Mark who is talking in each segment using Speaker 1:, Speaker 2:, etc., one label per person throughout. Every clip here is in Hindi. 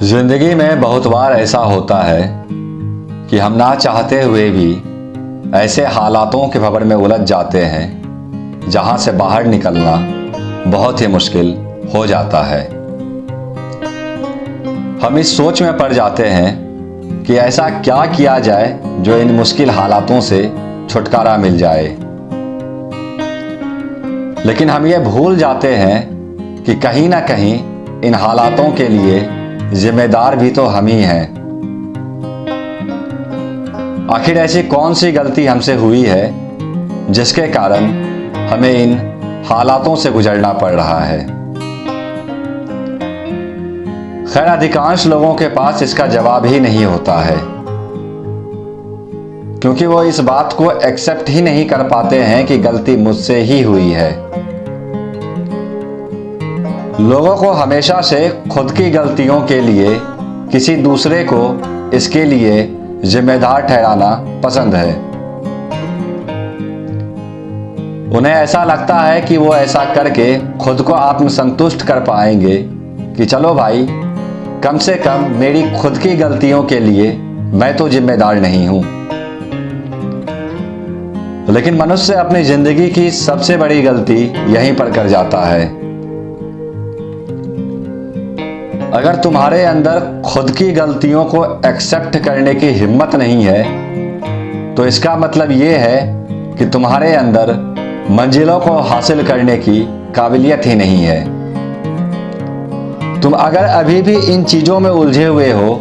Speaker 1: जिंदगी में बहुत बार ऐसा होता है कि हम ना चाहते हुए भी ऐसे हालातों के भंवर में उलझ जाते हैं जहां से बाहर निकलना बहुत ही मुश्किल हो जाता है। हम इस सोच में पड़ जाते हैं कि ऐसा क्या किया जाए जो इन मुश्किल हालातों से छुटकारा मिल जाए, लेकिन हम ये भूल जाते हैं कि कहीं ना कहीं इन हालातों के लिए जिम्मेदार भी तो हम ही हैं। आखिर ऐसी कौन सी गलती हमसे हुई है जिसके कारण हमें इन हालातों से गुजरना पड़ रहा है। खैर, अधिकांश लोगों के पास इसका जवाब ही नहीं होता है, क्योंकि वो इस बात को एक्सेप्ट ही नहीं कर पाते हैं कि गलती मुझसे ही हुई है। लोगों को हमेशा से खुद की गलतियों के लिए किसी दूसरे को इसके लिए जिम्मेदार ठहराना पसंद है। उन्हें ऐसा लगता है कि वो ऐसा करके खुद को आत्मसंतुष्ट कर पाएंगे कि चलो भाई, कम से कम मेरी खुद की गलतियों के लिए मैं तो जिम्मेदार नहीं हूं। लेकिन मनुष्य अपनी जिंदगी की सबसे बड़ी गलती यहीं पर कर जाता है। अगर तुम्हारे अंदर खुद की गलतियों को एक्सेप्ट करने की हिम्मत नहीं है, तो इसका मतलब ये है कि तुम्हारे अंदर मंजिलों को हासिल करने की काबिलियत ही नहीं है। तुम अगर अभी भी इन चीजों में उलझे हुए हो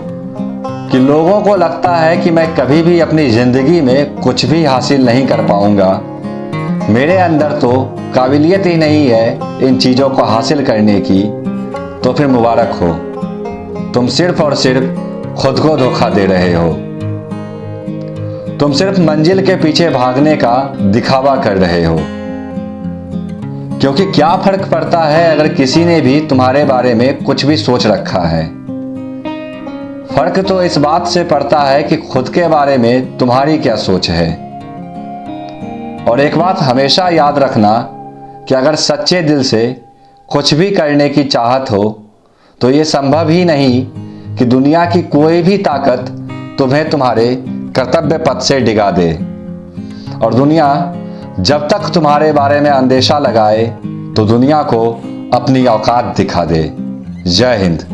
Speaker 1: कि लोगों को लगता है कि मैं कभी भी अपनी जिंदगी में कुछ भी हासिल नहीं कर पाऊंगा, मेरे अंदर तो काबिलियत ही नहीं है इन चीजों को हासिल करने की, तो फिर मुबारक हो, तुम सिर्फ और सिर्फ खुद को धोखा दे रहे हो। तुम सिर्फ मंजिल के पीछे भागने का दिखावा कर रहे हो, क्योंकि क्या फर्क पड़ता है अगर किसी ने भी तुम्हारे बारे में कुछ भी सोच रखा है। फर्क तो इस बात से पड़ता है कि खुद के बारे में तुम्हारी क्या सोच है। और एक बात हमेशा याद रखना कि अगर सच्चे दिल से कुछ भी करने की चाहत हो, तो ये संभव ही नहीं कि दुनिया की कोई भी ताकत तुम्हें तुम्हारे कर्तव्य पथ से डिगा दे। और दुनिया जब तक तुम्हारे बारे में अंदेशा लगाए, तो दुनिया को अपनी औकात दिखा दे। जय हिंद।